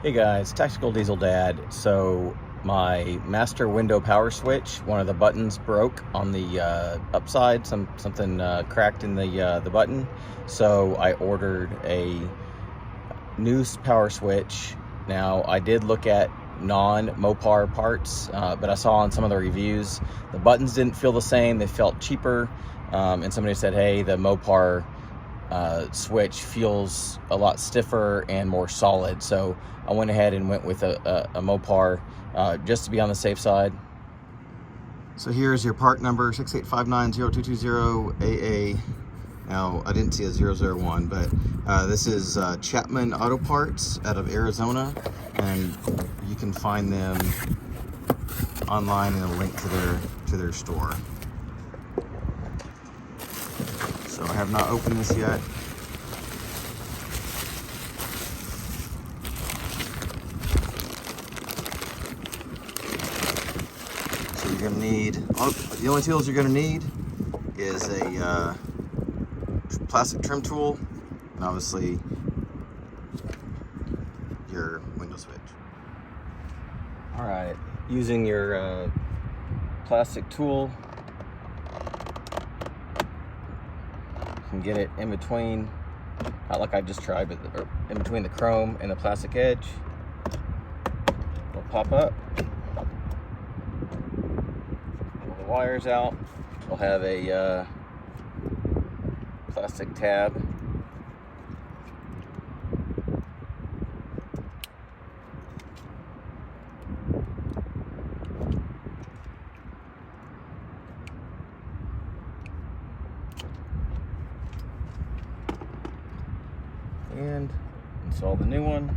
Hey guys, Tactical Diesel Dad. So my master window power switch, one of the buttons broke on the upside. Something cracked in the button. So I ordered a new power switch. Now I did look at non-Mopar parts, but I saw on some of the reviews the buttons didn't feel the same. They felt cheaper, and somebody said, "Hey, the Mopar switch feels a lot stiffer and more solid." So I went ahead and went with a Mopar just to be on the safe side. So here's your part number, 685902220AA. Now I didn't see a 001, but this is Chapman Auto Parts out of Arizona, and you can find them online in a link to their store. So I have not opened this yet. So you're gonna need, the only tools you're gonna need is a plastic trim tool and obviously your window switch. All right, using your plastic tool, you can get it in between, not like I just tried, but in between the chrome and the plastic edge. It'll pop up. Pull the wires out. We'll have a plastic tab. And install the new one.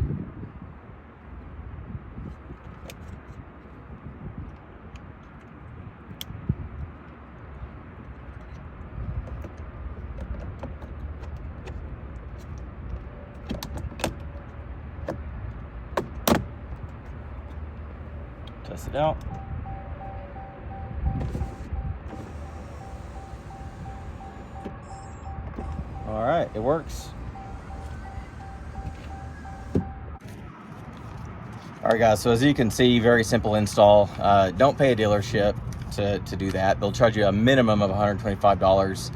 Test it out. All right, it works. All right guys, so as you can see, very simple install. Don't pay a dealership to do that. They'll charge you a minimum of $125.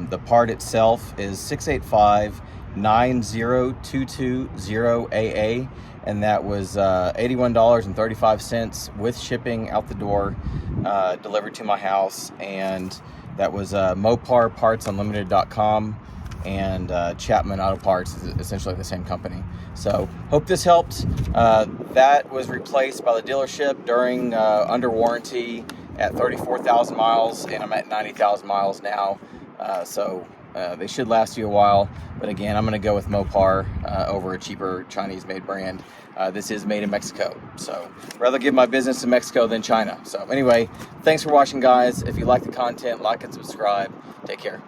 The part itself is 685902220AA, and that was $81.35 with shipping out the door, delivered to my house. And that was MoparPartsUnlimited.com, and Chapman Auto Parts is essentially the same company. So hope this helped. That was replaced by the dealership during under warranty at 34,000 miles, and I'm at 90,000 miles now. So they should last you a while, but again, I'm going to go with Mopar over a cheaper Chinese-made brand. This is made in Mexico, so rather give my business to Mexico than China. So anyway, thanks for watching, guys. If you like the content, like and subscribe. Take care.